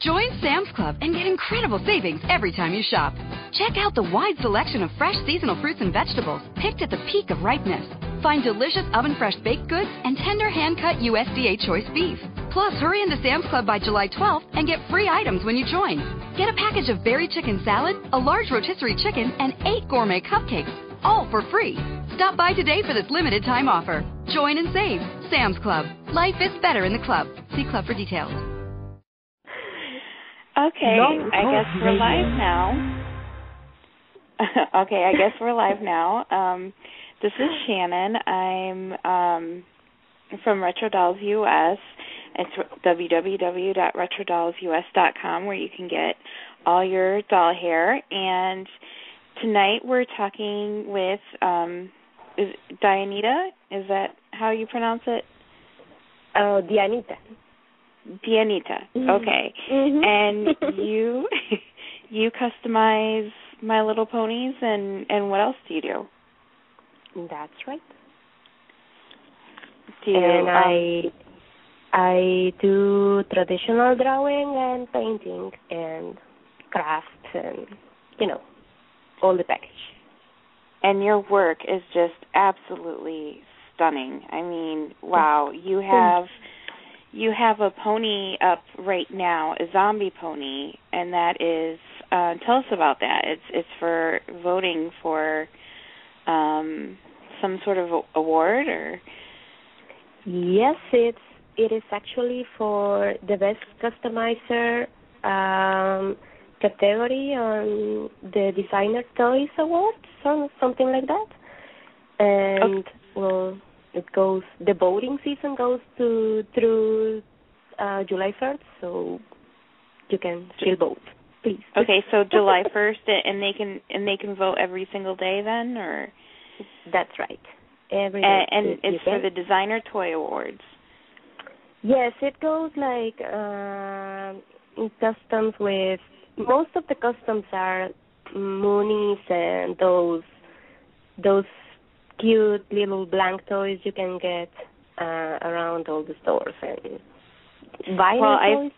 Join Sam's Club and get incredible savings every time you shop. Check out the wide selection of fresh seasonal fruits and vegetables picked at the peak of ripeness. Find delicious oven-fresh baked goods and tender hand-cut USDA choice beef. Plus, hurry into Sam's Club by July 12th and get free items when you join. Get a package of berry chicken salad, a large rotisserie chicken, and 8 gourmet cupcakes, all for free. Stop by today for this limited time offer. Join and save. Sam's Club. Life is better in the club. See club for details. Okay, I guess we're live now. This is Shannon. I'm from Retro Dolls US. It's www.retrodolls.us.com, where you can get all your doll hair. And tonight we're talking with is Dianita. Is that how you pronounce it? Oh, Dianita. Dianita. Okay. Mm-hmm. And you customize My Little Ponies, and what else do you do? That's right. I do traditional drawing and painting and crafts and, all the package. And your work is just absolutely stunning. I mean, wow, you have a pony up right now, a zombie pony, and that is tell us about that. It's for voting for some sort of award, or? Yes, it is actually for the best customizer category on the Designer Toys Awards, or something like that. And well, the voting season goes through July 1st, so you can still vote, please. Okay, so July 1st, and they can vote every single day then, or? That's right. Every day. And it's for the Designer Toy Awards. Yes, it goes like in customs with, most of the customs are Moonies and those cute little blank toys you can get around all the stores and vinyl toys.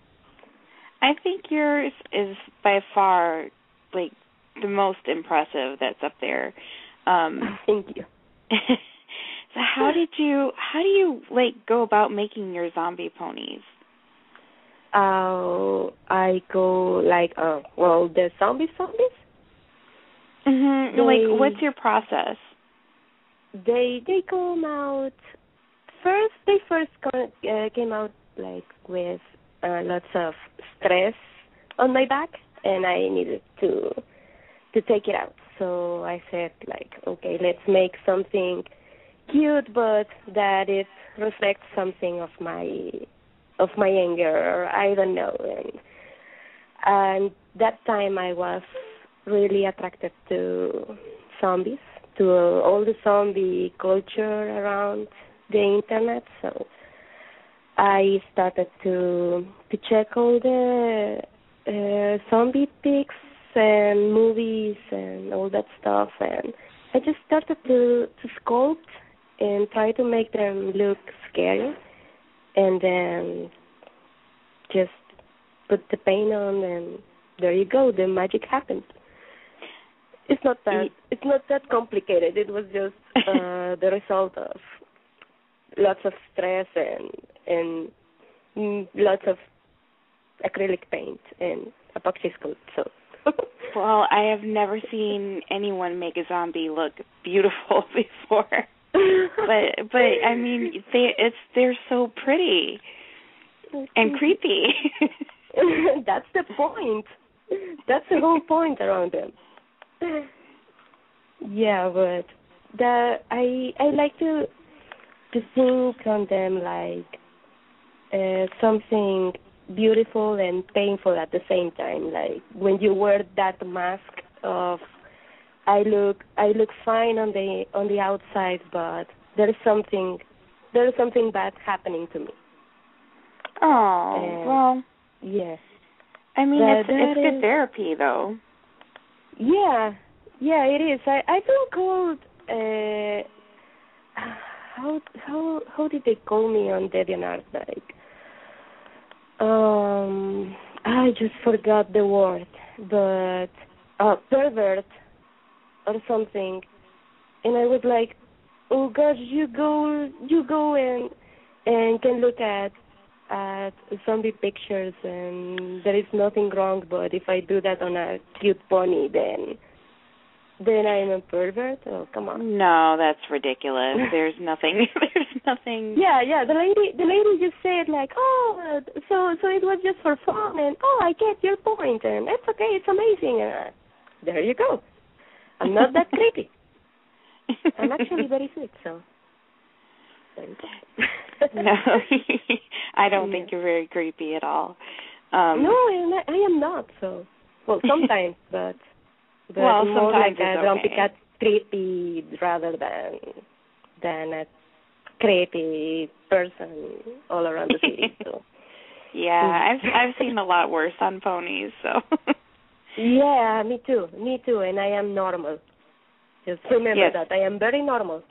I think yours is by far like the most impressive that's up there. Thank you. So how do you like go about making your zombie ponies? I go like the zombies. Like, what's your process? They come out first. They first came out like with lots of stress on my back, and I needed to take it out. So I said, like, okay, let's make something cute, but that it reflects something of my anger, or I don't know. And that time I was really attracted to zombies, to all the zombie culture around the internet. So I started to check all the zombie pics and movies and all that stuff, and I just started to sculpt and try to make them look scary, and then just put the paint on, and there you go, the magic happened. It's not that complicated. It was just the result of lots of stress and lots of acrylic paint and epoxy sculpt. So. Well, I have never seen anyone make a zombie look beautiful before, but I mean, they're so pretty and creepy. That's the point. That's the whole point around them. Yeah, but I like to think on them like something beautiful and painful at the same time. Like when you wear that mask of I look fine on the outside, but there is something bad happening to me. Oh, well, yeah. I mean, it's good therapy, though. Yeah, it is. I feel called. How did they call me on DeviantArt? Like, I just forgot the word, but pervert or something. And I was like, oh gosh, you go and can look at zombie pictures, and there is nothing wrong. But if I do that on a cute pony, then I'm a pervert. Oh, come on. No, that's ridiculous. There's nothing. There's nothing. Yeah. The lady just said like, oh, so it was just for fun, and oh, I get your point, and it's okay, it's amazing. There you go. I'm not that creepy. I'm actually very sweet, so. No, I don't think you're very creepy at all. No, I am not. So, well, sometimes, but well, more sometimes like a it's grumpy okay. cat creepy rather than a creepy person all around the city. So. Yeah, I've seen a lot worse on ponies. So. Yeah, me too, and I am normal. Just remember that I am very normal.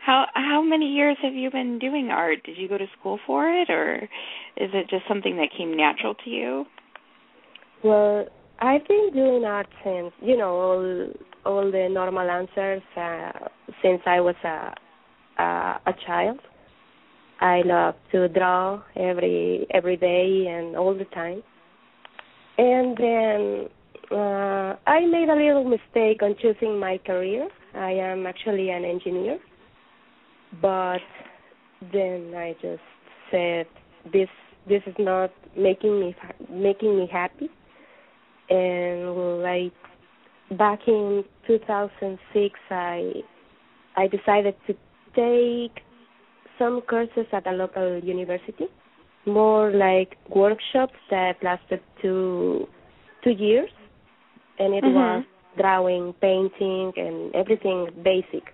How many years have you been doing art? Did you go to school for it, or is it just something that came natural to you? Well, I've been doing art since, all the normal answers since I was a child. I love to draw every day and all the time. And then I made a little mistake on choosing my career. I am actually an engineer. But then I just said, this is not making me happy. And like back in 2006, I decided to take some courses at a local university, more like workshops that lasted two years, and it was drawing, painting, and everything basic.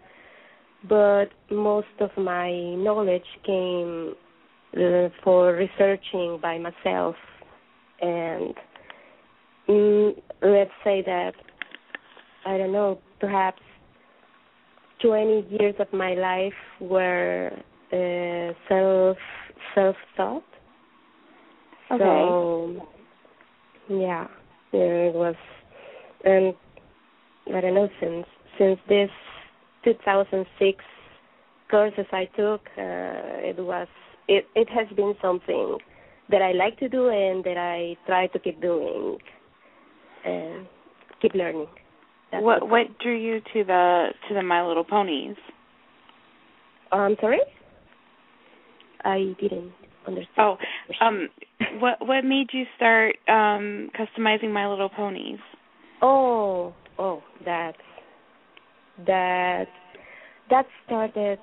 But most of my knowledge came for researching by myself, and let's say that, I don't know, perhaps 20 years of my life were self-taught. Okay. So, yeah, it was, and I don't know, since this 2006 courses I took, it has been something that I like to do and that I try to keep doing and keep learning. What drew you to the My Little Ponies? I'm sorry? I didn't understand. What made you start customizing My Little Ponies? Oh, that started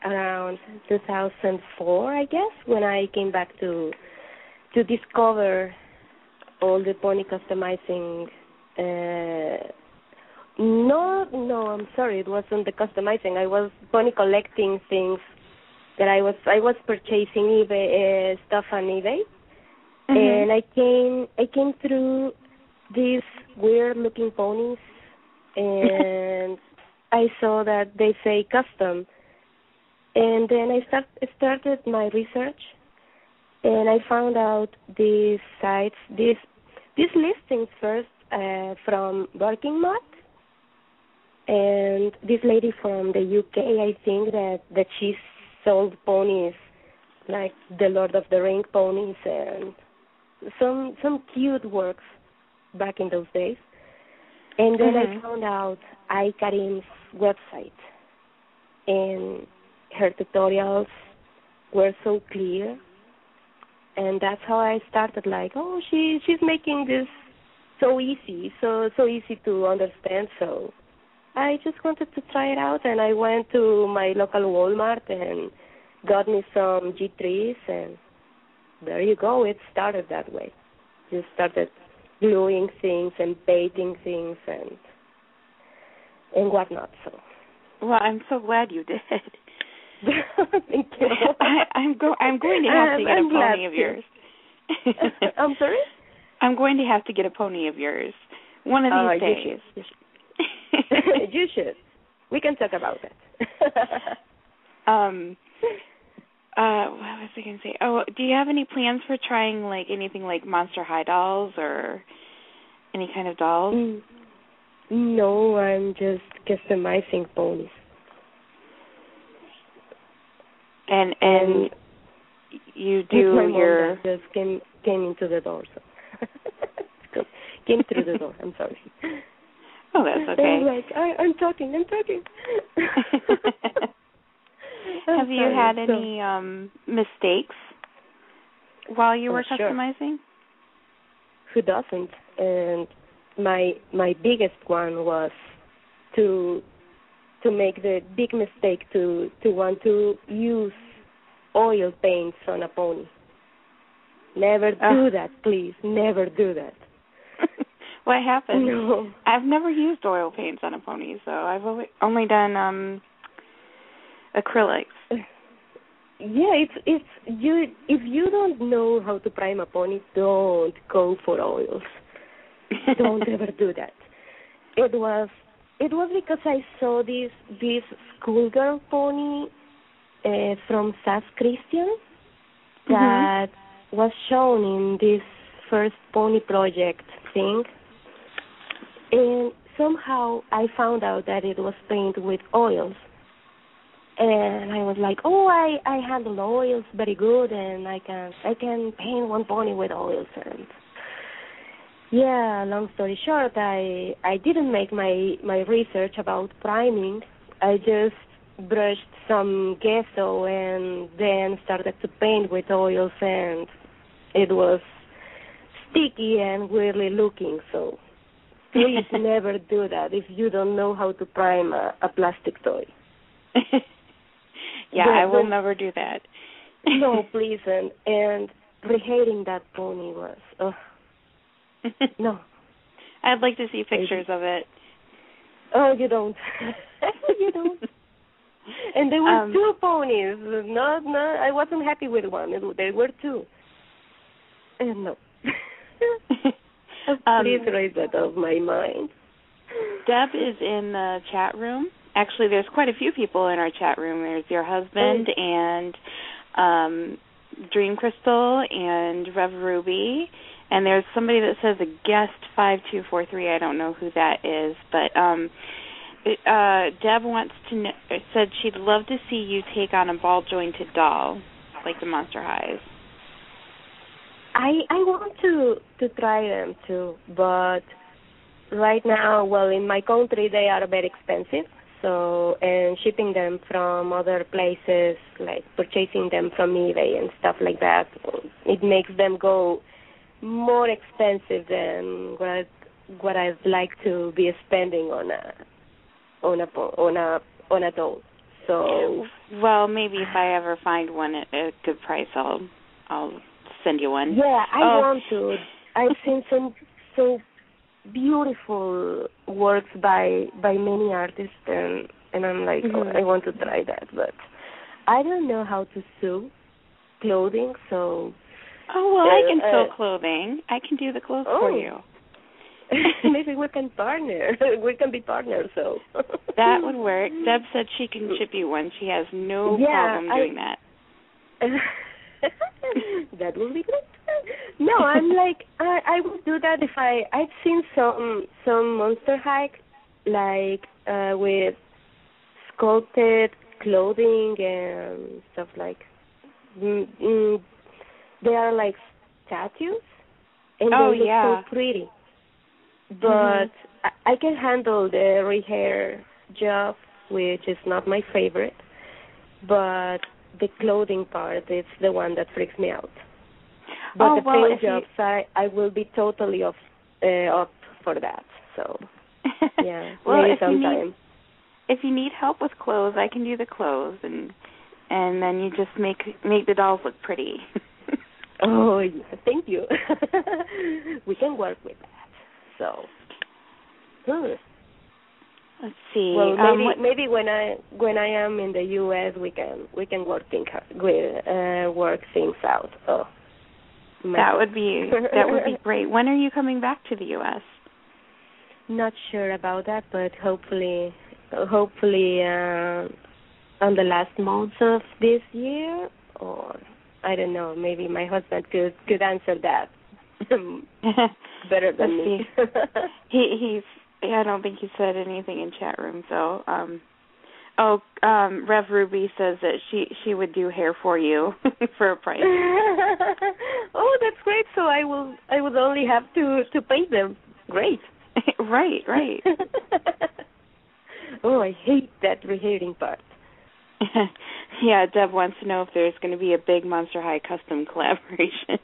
around 2004, I guess, when I came back to discover all the pony customizing. No, I'm sorry, it wasn't the customizing. I was pony collecting things that I was purchasing eBay stuff on eBay, and I came through these weird looking ponies, and I saw that they say custom, and then I started my research, and I found out these sites, these listings first from Barking Mutt, and this lady from the UK, I think that she sold ponies like the Lord of the Ring ponies and some cute works back in those days. And then I found out Karim's website, and her tutorials were so clear, and that's how I started. Like, oh, she's making this so easy, so easy to understand. So I just wanted to try it out, and I went to my local Walmart and got me some G3s, and there you go. It started that way. Just started gluing things and painting things and whatnot. So. Well, I'm so glad you did. Thank you. I'm going to have to get a pony of yours. I'm sorry? I'm going to have to get a pony of yours one of these days. You should. You should. We can talk about that. what was I going to say? Oh, do you have any plans for trying, like, anything like Monster High dolls or any kind of dolls? No, I'm just customizing ponies. And you do my mom your... that just came into the door, so came through the door. I'm sorry. Oh, that's okay. I'm like, I'm talking. Have you had any mistakes while you were customizing? Sure. Who doesn't? And my biggest one was to make the big mistake to want to use oil paints on a pony. Never do that, please. Never do that. What happened? No. I've never used oil paints on a pony, so I've only done acrylics. Yeah, it's you. If you don't know how to prime a pony, don't go for oils. Don't ever do that. It was because I saw this schoolgirl pony from SAS Christian that was shown in this first pony project thing, and somehow I found out that it was painted with oils. And I was like, oh, I handle oils very good, and I can paint one pony with oils. And yeah, long story short, I didn't make my research about priming. I just brushed some gesso and then started to paint with oils, and it was sticky and weirdly looking. So please never do that if you don't know how to prime a plastic toy. Yeah, I will never do that. No, please, and rehating that pony was, no. I'd like to see pictures of it. Oh, you don't. You don't. And there were two ponies. No, I wasn't happy with one. There were two. And no. Please erase that out of my mind. Deb is in the chat room. Actually, there's quite a few people in our chat room. There's your husband and Dream Crystal and Rev Ruby. And there's somebody that says a guest 5243. I don't know who that is. But Deb wants to know, said she'd love to see you take on a ball-jointed doll, like the Monster Highs. I want to try them too. But right now, well, in my country, they are very expensive. So, and shipping them from other places, like purchasing them from eBay and stuff like that, it makes them go more expensive than what I'd like to be spending on a doll. So, well, maybe if I ever find one at a good price, I'll send you one. Yeah, I want to. I've seen some so beautiful works by many artists, and I'm like, I want to try that, but I don't know how to sew clothing, so... Oh, well, I can sew clothing. I can do the clothes for you. Maybe we can partner. We can be partners, so... That would work. Deb said she can ship you one. She has no problem doing that. That would be good. No, I'm like, I would do that if I've seen some Monster High, like with sculpted clothing and stuff like. They are like statues, and they look so pretty. But I can handle the rehair job, which is not my favorite. But the clothing part is the one that freaks me out. But the paint jobs, I will be totally up for that. So, yeah, well, maybe sometime. If you need help with clothes, I can do the clothes, and then you just make the dolls look pretty. Oh, yeah, thank you. We can work with that. So, let's see. Well, maybe when I am in the U.S., we can work things out. Oh. That would be great. When are you coming back to the U.S.? Not sure about that, but hopefully on the last months of this year or I don't know. Maybe my husband could answer that better than me. he's. I don't think he said anything in chat room. So, Rev Ruby says that she would do hair for you for a price. Oh, that's great. So I would only have to paint them. Great. Right. Oh, I hate that rehating part. Yeah, Deb wants to know if there's going to be a big Monster High custom collaboration.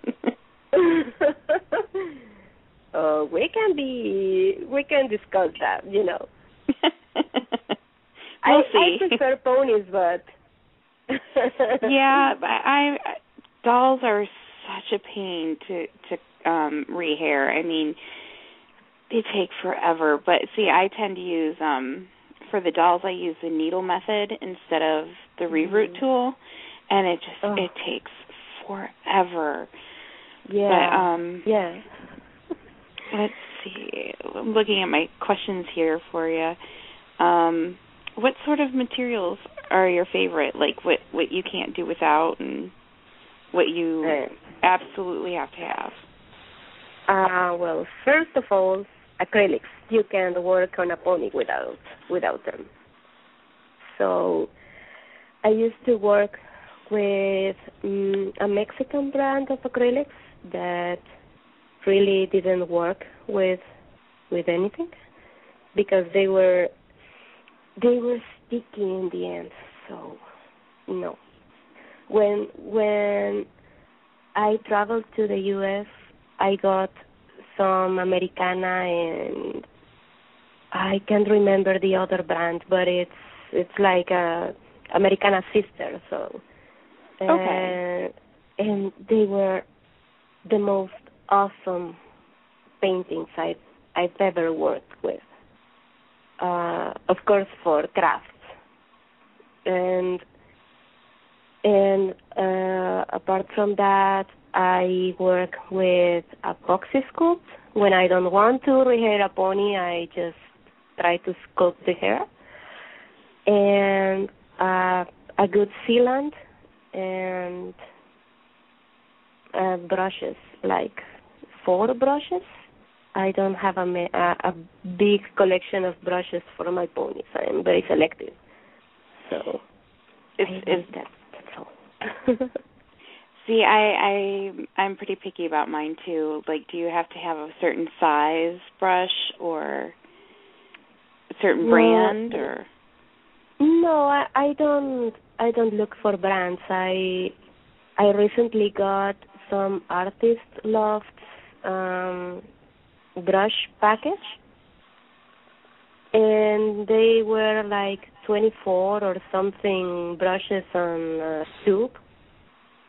We can discuss that, you know. We'll see. I prefer ponies, but yeah, I dolls are such a pain to rehair. I mean, they take forever. But see, I tend to use for the dolls, I use the needle method instead of the reroot tool, and it takes forever. Yeah. But, yeah. Let's see. I'm looking at my questions here for you. What sort of materials are your favorite? Like what you can't do without, and what you absolutely have to have? Well, first of all, acrylics. You can work on a pony without them. So I used to work with a Mexican brand of acrylics that really didn't work with anything because they were sticky in the end. So no. When I traveled to the U.S., I got some Americana, and I can't remember the other brand, but it's like a Americana sister. So okay. And they were the most awesome paintings I've ever worked with. Of course, for crafts, and apart from that, I work with epoxy sculpt. When I don't want to rehair a pony, I just try to sculpt the hair, and a good sealant, and brushes, like 4 brushes. I don't have a big collection of brushes for my ponies. I am very selective. So that's all. See, I'm pretty picky about mine too. Like, do you have to have a certain size brush or a certain brand, or? No, I don't look for brands. I recently got some Artist Loft brush package, and they were like 24 or something brushes on a tube,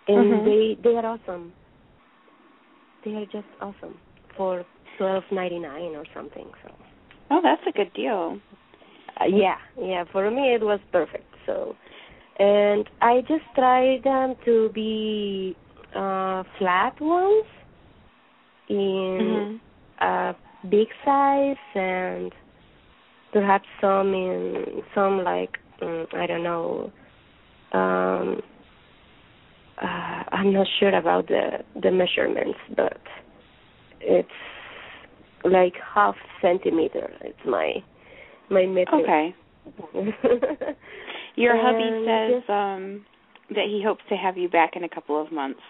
and they are awesome. They are just awesome for $12.99 or something. So. Oh, that's a good deal. Yeah. For me, it was perfect. So, and I just tried them to be flat ones in a big size, and perhaps some like I don't know. I'm not sure about the measurements, but it's like half centimeter. It's my metric. Okay. Your hubby says that he hopes to have you back in a couple of months.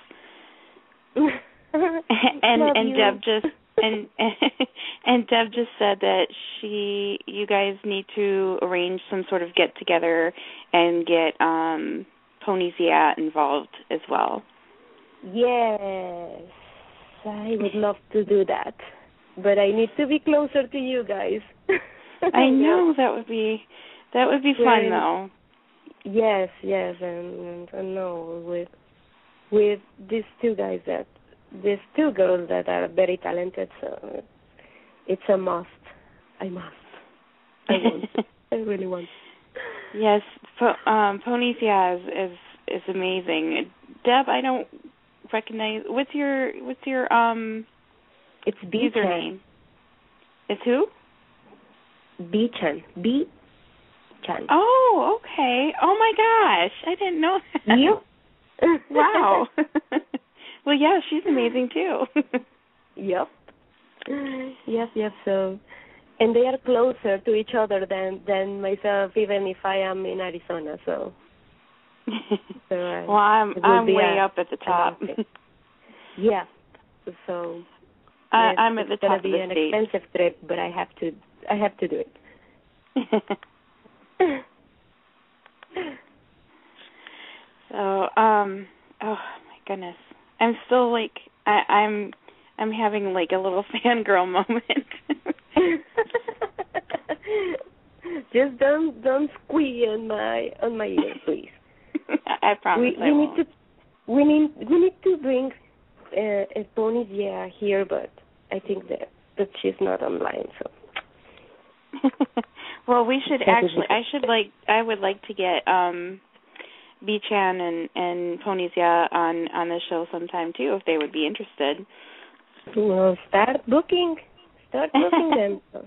and Deb just and Deb just said that you guys need to arrange some sort of get together and get Ponies Yeah involved as well. Yes, I would love to do that, but I need to be closer to you guys. I know that would be fun though. Yes, and no, with these two girls that are very talented, so it's a must. I want. I really want. Yes, Ponies Yeah is amazing. Deb, I don't recognize. What's your It's username? It's who? B-chan. B-chan. Oh, okay. Oh my gosh, I didn't know that. Wow. Well, yeah, she's amazing too. Yep. Yep. So, and they are closer to each other than myself, even if I am in Arizona. So. Well, I'm way up at the top. Yeah. So. I'm at the top of the state. It's gonna be an expensive trip, but I have to do it. So, oh my goodness, I'm still like I'm having like a little fangirl moment. Just don't squee on my ear, please. I promise I won't. We need to bring Pony here, but I think that she's not online, so. Well, we should actually. I would like to get B-Chan and Ponies on the show sometime too, if they would be interested. Well, start booking them. So.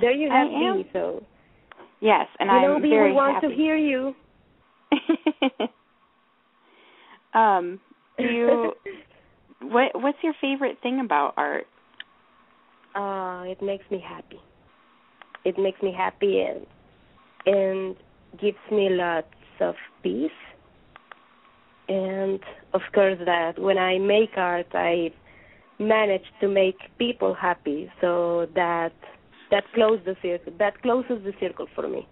There you have B. So. Yes, and I'm very happy. We want to hear you. Do you? What's your favorite thing about art? It makes me happy. It makes me happy and gives me lots of peace. And of course, that when I make art, I manage to make people happy. So that closes the circle. That closes the circle for me.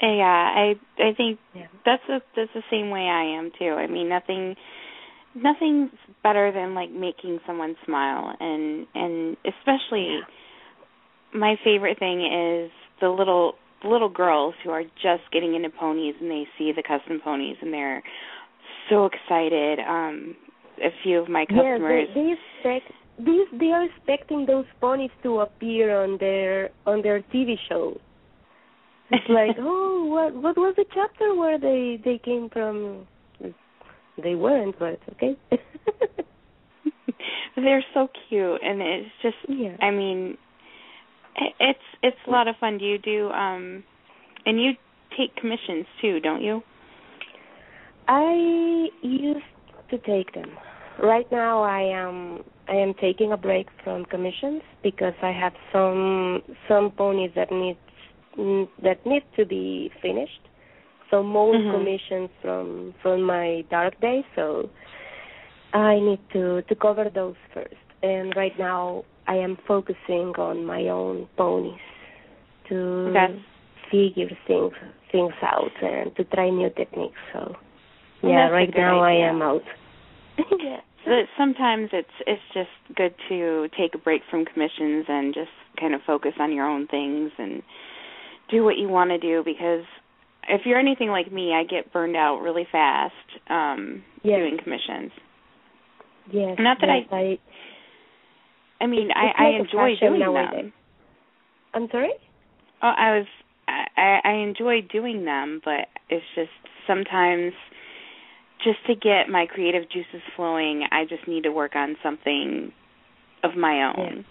Yeah, I think that's the same way I am too. I mean, nothing's better than like making someone smile, and especially my favorite thing is the little girls who are just getting into ponies and they see the custom ponies and they're so excited. A few of my customers, they are expecting those ponies to appear on their TV show. It's like, oh, what was the chapter where they came from? They weren't, but okay. They're so cute, and it's just, I mean, it's a lot of fun. Do you do, and you take commissions too, don't you? I used to take them. Right now, I am taking a break from commissions because I have some ponies that need to be finished. So most commissions from my dark days. So I need to cover those first. And right now I am focusing on my own ponies to figure things out and to try new techniques. So right now I am out. Yeah. So sometimes it's just good to take a break from commissions and just kind of focus on your own things and do what you want to do, because if you're anything like me, I get burned out really fast doing commissions. Yes. Not that I mean, I enjoy doing them. I'm sorry? Oh, I enjoy doing them, but it's just sometimes just to get my creative juices flowing, I just need to work on something of my own.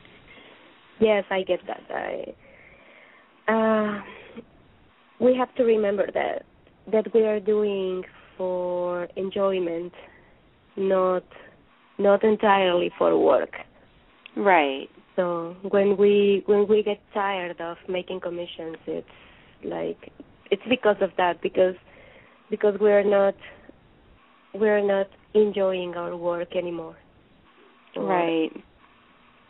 Yes, I get that. We have to remember that we are doing for enjoyment, not entirely for work. Right. So when we get tired of making commissions, it's because of that, because we're not enjoying our work anymore. Right.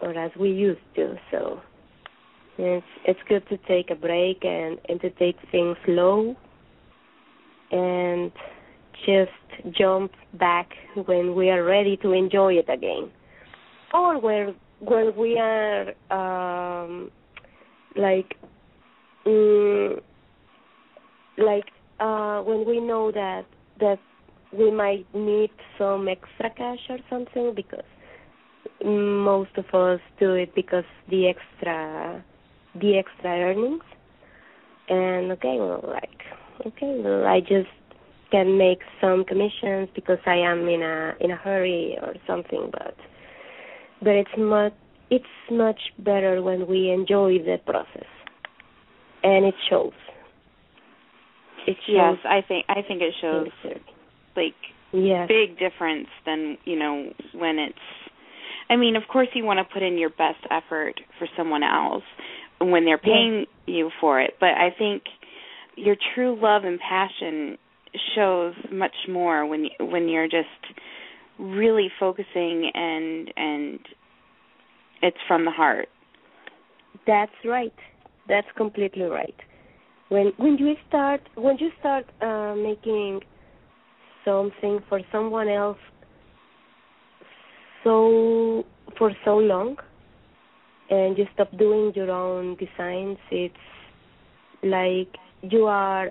Or as we used to. So it's good to take a break and to take things slow and just jump back when we are ready to enjoy it again. Or when we are when we know that we might need some extra cash or something, because most of us do it because the extra earnings. And I just can make some commissions because I am in a hurry or something, but it's much better when we enjoy the process, and it shows. Yes, I think it shows. like Yes. big difference than, when it's, I mean, of course you want to put in your best effort for someone else when they're paying you for it, but I think your true love and passion shows much more when you're just really focusing and it's from the heart. That's right. That's completely right. When you start making something for someone else for so long, and you stop doing your own designs, it's like you are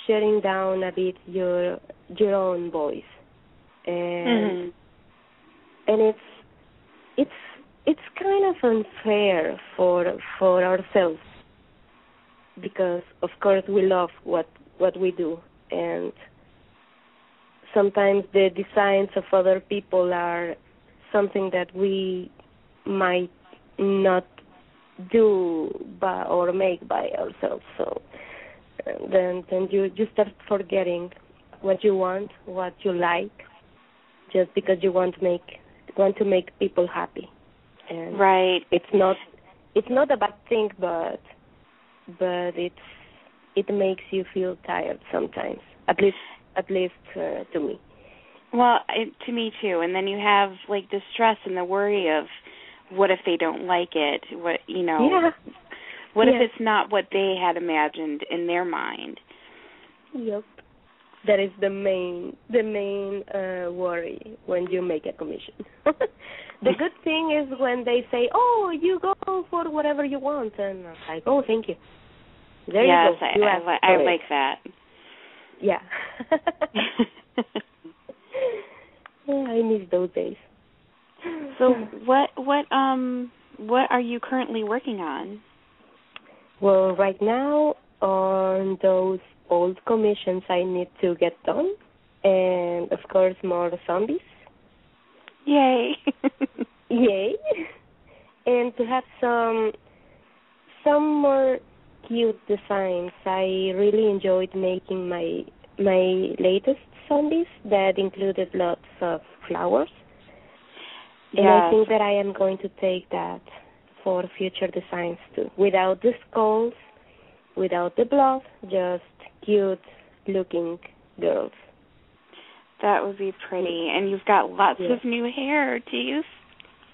shutting down a bit your own voice, and it's kind of unfair for ourselves, because of course we love what we do, and sometimes the designs of other people are something that we might not do or make by ourselves. So then you start forgetting what you want, what you like, just because you want to make people happy. And right. It's not a bad thing, but it makes you feel tired sometimes. At least to me. Well, to me too. And then you have like the stress and the worry of what if they don't like it? What What if it's not what they had imagined in their mind? Yep. That is the main worry when you make a commission. The good thing is when they say, "Oh, you go for whatever you want," and I'm like, "Oh, thank you." There you go. I like that. Yeah. I miss those days. So what are you currently working on? Well, right now on those old commissions I need to get done, and of course more zombies. Yay. Yay. And to have some more cute designs. I really enjoyed making my latest zombies that included lots of flowers. And I think that I am going to take that for future designs too. Without the skulls, without the blood, just cute looking girls. That would be pretty. And you've got lots of new hair to use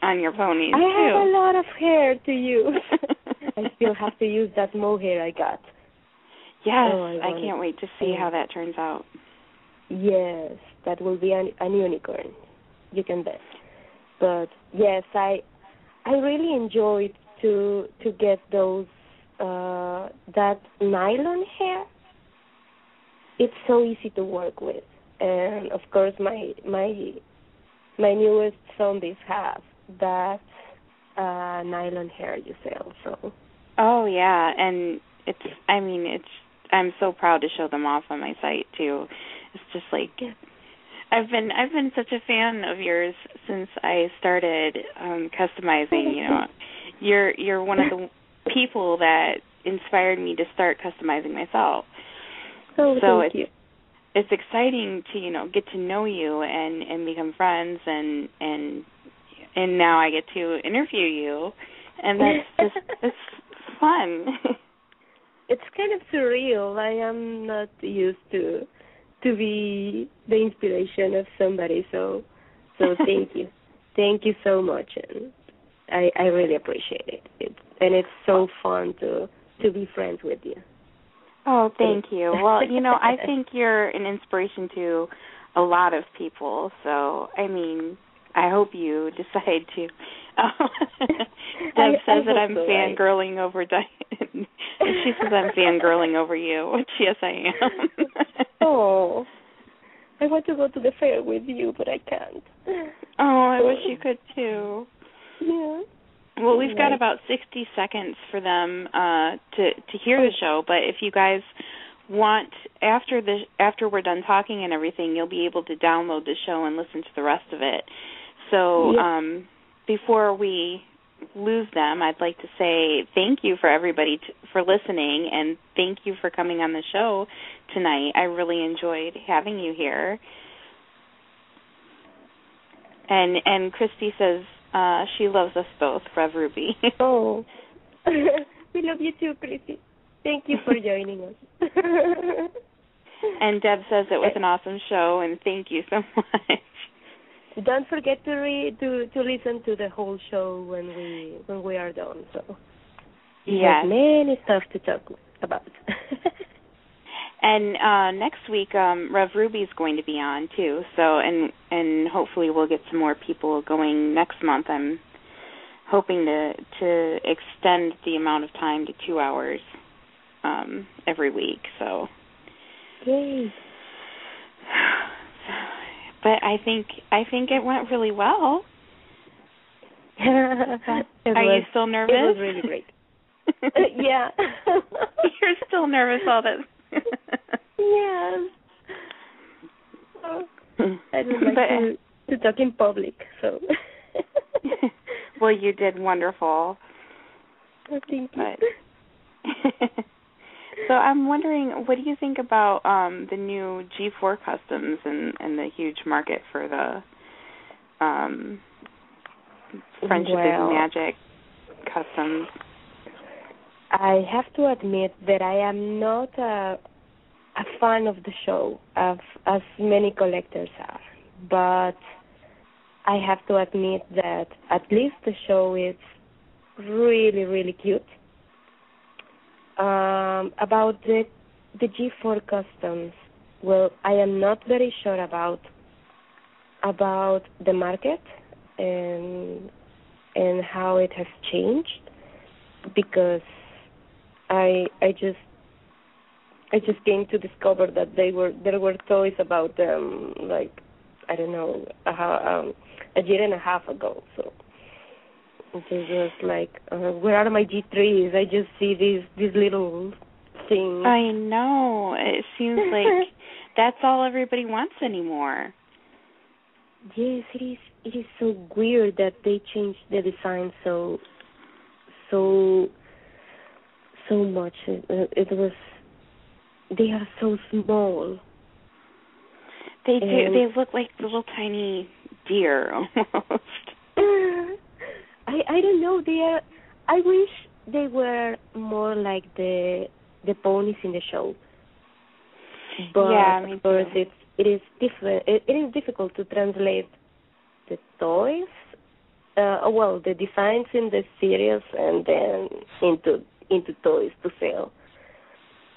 on your ponies too. I have a lot of hair to use. I still have to use that mohair I got. Yes, I can't wait to see how that turns out. Yes, that will be an unicorn. You can bet. But yes, I really enjoyed to get those that nylon hair. It's so easy to work with, and of course my newest zombies have that nylon hair you say also. Oh yeah, and I'm so proud to show them off on my site too. It's just like I've been such a fan of yours since I started customizing. You know, you're one of the people that inspired me to start customizing myself. Oh, so thank you. It's exciting to get to know you and become friends and now I get to interview you, and that's just it's fun. It's kind of surreal. I am not used to be the inspiration of somebody, so thank you. Thank you so much, and I really appreciate it. It's so fun to be friends with you. Oh, thank you. Well, I think you're an inspiration to a lot of people, so I hope you decide to. Deb says that I'm fangirling over Dianita. She says I'm fangirling over you, which yes, I am. Oh, I want to go to the fair with you, but I can't. Oh, I wish you could too. Yeah. Well, we've got about 60 seconds for them to hear the show, but if you guys want, after we're done talking and everything, you'll be able to download the show and listen to the rest of it. So before we lose them, I'd like to say thank you for everybody for listening, and thank you for coming on the show tonight. I really enjoyed having you here. And Christy says she loves us both, Rev Ruby. Oh, we love you too, Christy. Thank you for joining us. And Deb says it was an awesome show, and thank you so much. Don't forget to listen to the whole show when we are done. So we have many stuff to talk about. And next week, Rev Ruby's going to be on too. So and hopefully we'll get some more people going next month. I'm hoping to extend the amount of time to 2 hours every week. So. Yay. But I think it went really well. Are you still nervous? It was really great. Yeah. You're still nervous all this. Yes. I don't like to talk in public, so. Well, you did wonderful. Oh, thank you. So I'm wondering, what do you think about the new G4 customs and the huge market for the Friendship is Magic customs? I have to admit that I am not a fan of the show, as many collectors are. But I have to admit that at least the show is really, really cute. About the G4 customs, well, I am not very sure about the market and how it has changed, because I just came to discover that there were toys about them, like, I don't know, a year and a half ago. So it was like, where are my G3s? I just see these little things. I know. It seems like that's all everybody wants anymore. Yes, it is so weird that they changed the design so much. It was. They are so small. They do. They look like little tiny deer almost. I don't know. They are. I wish they were more like the ponies in the show. But yeah, of course, it is different. It is difficult to translate the toys. Well, the designs in the series and then into toys to sell.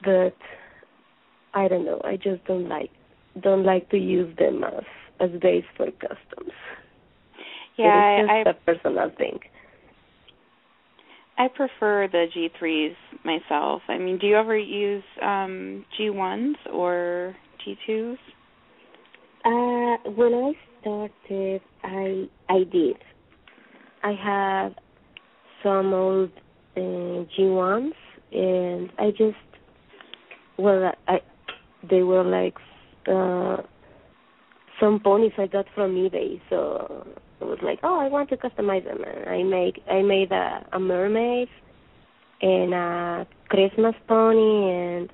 But I don't know. I just don't like to use them as base for customs. Yeah, it's just a personal thing. I prefer the G3s myself. I mean, do you ever use G1s or G2s? When I started, I did. I had some old G1s, and I just, they were like some ponies I got from eBay, so I was like, I want to customize them. And I made a mermaid and a Christmas pony and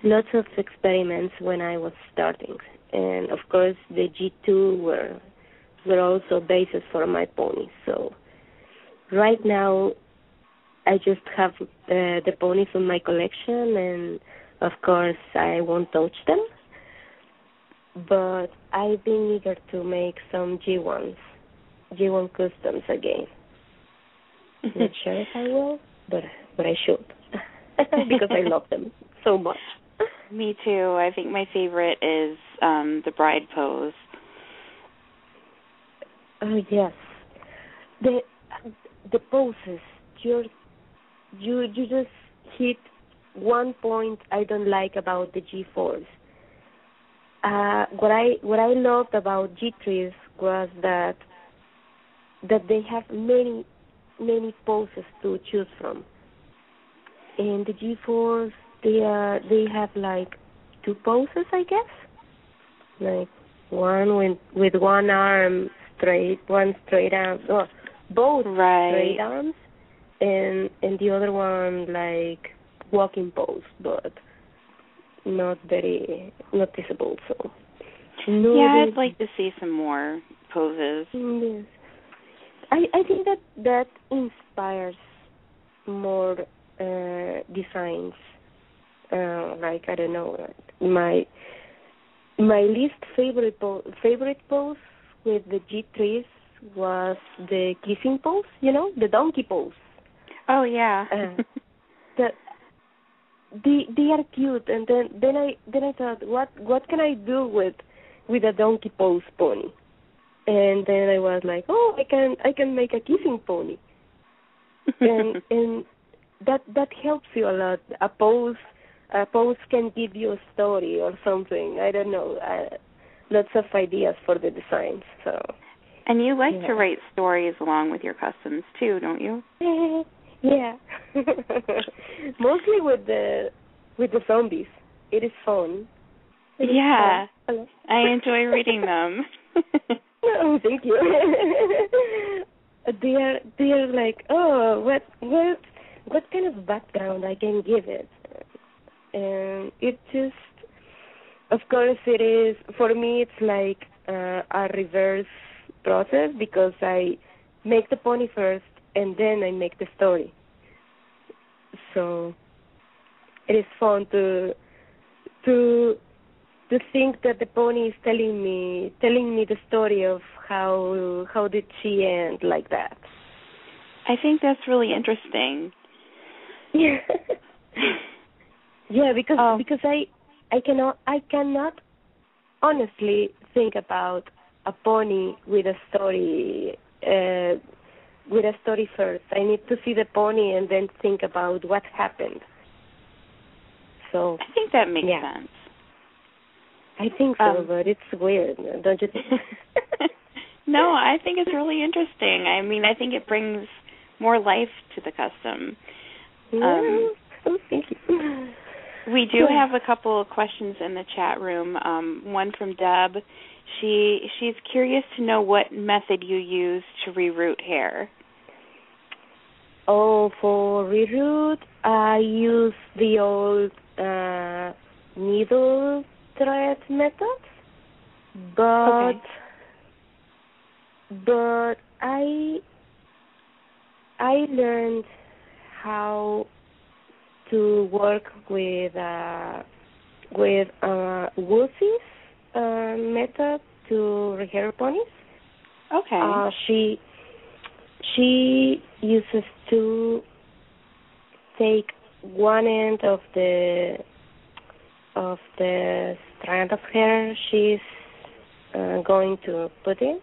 lots of experiments when I was starting. And of course, the G2 were also bases for my ponies. So right now, I just have the ponies in my collection, and of course, I won't touch them. But I've been eager to make some G1 customs again. Not sure if I will, but I should because I love them so much. Me too. I think my favorite is the bride pose. Oh yes, the poses. You just hit one point I don't like about the G4s. What I loved about G3s was that they have many poses to choose from. And the G4s they have like two poses, I guess. Like one with one arm straight, one straight arm. both Right. straight arms, and the other one like walking pose, but not very noticeable. So no, Yeah, I'd like to see some more poses. yes. I think that inspires more designs. Like I don't know, my least favorite pose with the G3s was the kissing pose. You know, the donkey pose. Oh yeah. That they are cute, and then I thought, what can I do with a donkey pose pony? And then I was like, oh, I can make a kissing pony, and that helps you a lot. A pose can give you a story or something. I don't know. Lots of ideas for the designs. So. And you like to write stories along with your customs too, don't you? Yeah. Mostly with the zombies. It is fun. Yeah. Fun. I enjoy reading them. Oh, thank you. They're like, oh, what kind of background I can give it? And it just, of course, it is, for me, it's like a reverse process because I make the pony first and then I make the story. So it is fun to think that the pony is telling me the story of how did she end like that. I think that's really interesting. Yeah. Yeah, because I cannot honestly think about a pony with a story first. I need to see the pony and then think about what happened. So I think that makes sense. I think so, but it's weird, don't you think? No, I think it's really interesting. I mean, I think it brings more life to the custom. Thank you. We do have a couple of questions in the chat room. One from Deb. She's curious to know what method you use to reroute hair. Oh, for reroute, I use the old needle thread method, but I learned how to work with Wolfie's method to rehair ponies. Okay. She uses to take one end of the strand of hair she's going to put in,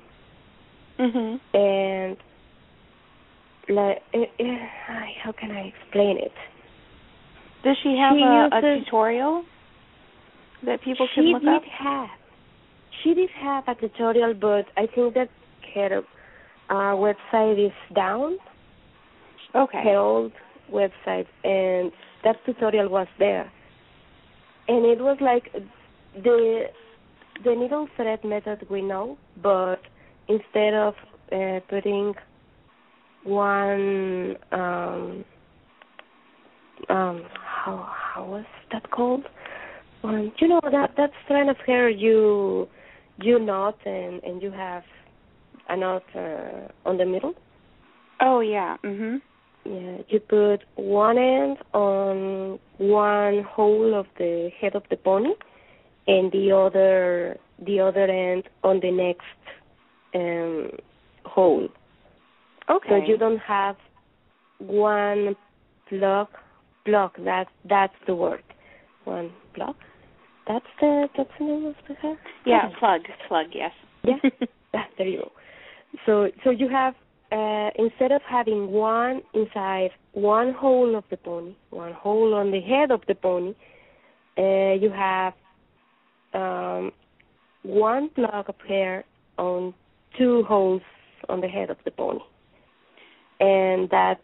and like how can I explain it? Does she have a tutorial that people can look up? She did have a tutorial, but I think that her website is down. Okay. Her old website, and that tutorial was there. And it was like the needle thread method we know, but instead of putting one how was that called? You know that strand of hair you knot and you have a knot on the middle. Oh yeah. Mhm. Yeah, you put one end on one hole of the head of the pony, and the other end on the next hole. Okay. So you don't have one block. That's the word. One block. That's the name of the hair. Yeah, plug. Yes. Yeah. There you go. So you have. Instead of having one inside one hole of the pony, one hole on the head of the pony, you have one block of hair on two holes on the head of the pony. And that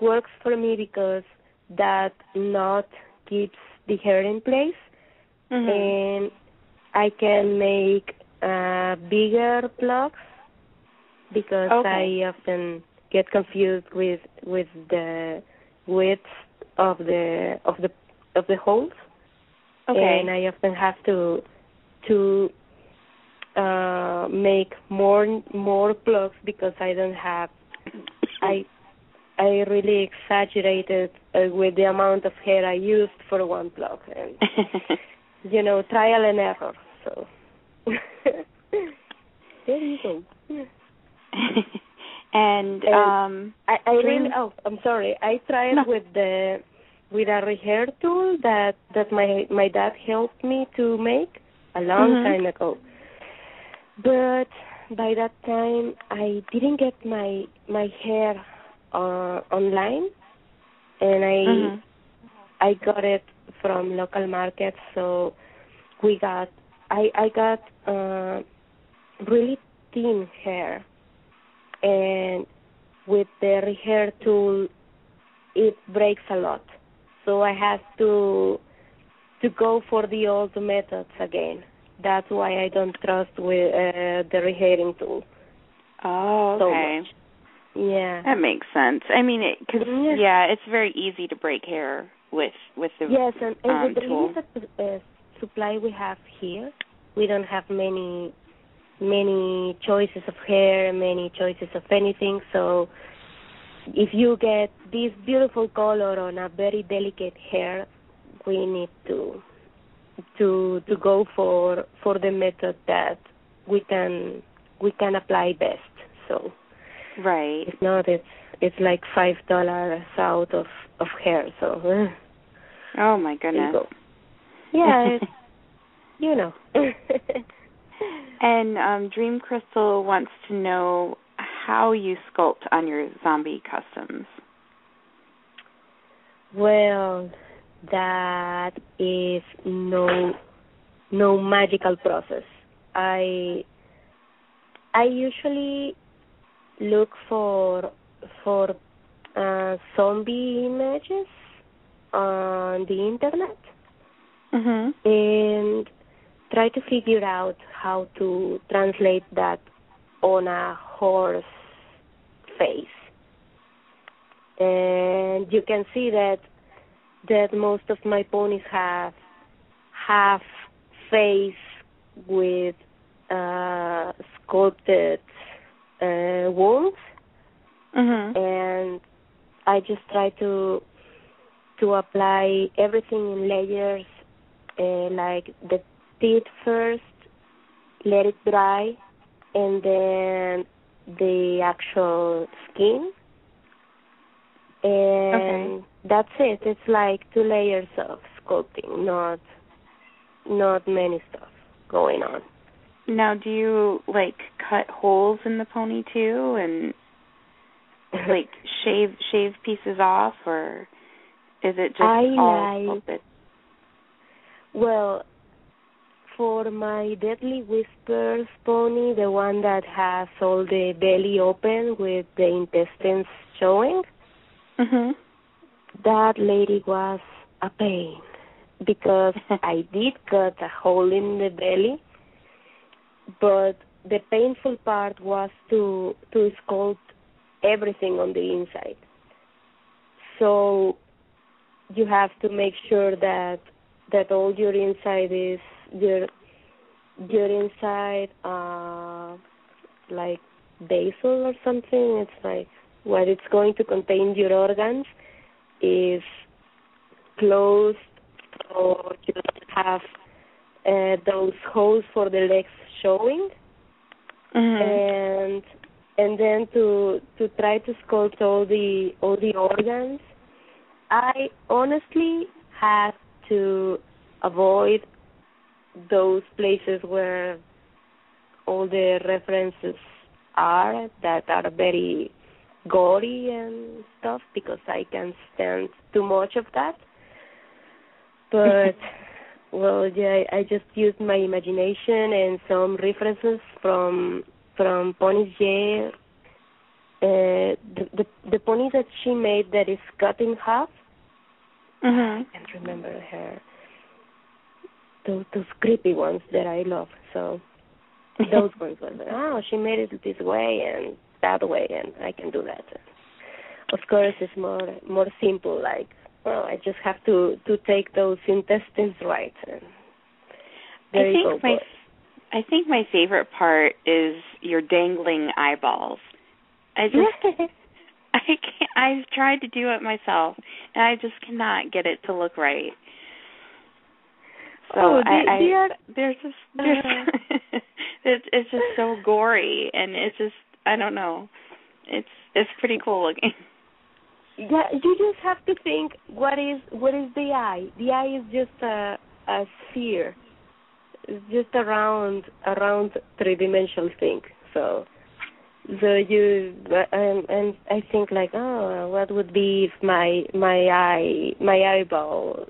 works for me because that knot keeps the hair in place, and I can make bigger blocks because I often get confused with the width of the holes. Okay. And I often have to make more plugs because I don't have. I really exaggerated with the amount of hair I used for one plug, and trial and error. So there you go. And I really. Oh, I'm sorry. I tried with a rehair tool that my dad helped me to make a long time ago. But by that time, I didn't get my hair online, and I got it from local markets. So I got really thin hair, and with the rehair tool, it breaks a lot. So I have to go for the old methods again. That's why I don't trust with the rehairing tool. Oh, okay. So much. Yeah. That makes sense. I mean, it's very easy to break hair with the yes, and with the tool. limited supply we have here, we don't have many choices of hair, many choices of anything. So if you get this beautiful color on a very delicate hair, we need to go for the method that we can apply best. So right. If not, it's like $5 out of hair. So oh my goodness. Yeah, And Dream Crystal wants to know how you sculpt on your zombie customs. Well, that is no magical process. I usually look for zombie images on the internet and try to figure out how to translate that on a horse face. And you can see that most of my ponies have half face with sculpted wounds, and I just try to apply everything in layers, like the teeth first, let it dry, and then the actual skin. And that's it. It's like 2 layers of sculpting, not many stuff going on. Now, do you cut holes in the pony too, and shave pieces off, or is it just all sculpted? Well, for my Deadly Whispers pony, the one that has all the belly open with the intestines showing, that lady was a pain because I did cut a hole in the belly, but the painful part was to sculpt everything on the inside. So you have to make sure that all your inside is your inside like basal or something. It's like what it's going to contain your organs is closed, so you don't have those holes for the legs showing. And then to try to sculpt all the organs, I honestly had to avoid those places where all the references are that are very gory and stuff, because I can't stand too much of that. But well, yeah, I just used my imagination and some references from Pony's Year. The pony that she made that is cut in half. I can't remember her. Those creepy ones that I love. So those ones was, oh, she made it this way and that way, and I can do that. Of course, it's more simple, like, well, I just have to take those intestines right. And there you go. I think my favorite part is your dangling eyeballs. I can't. I've tried to do it myself, and I just cannot get it to look right. So there's it's just so gory, and it's just, I don't know. It's pretty cool looking. Yeah, you just have to think, what is the eye? The eye is just a sphere. It's just a round three-dimensional thing. So you and I think like, oh, what would be if my eyeball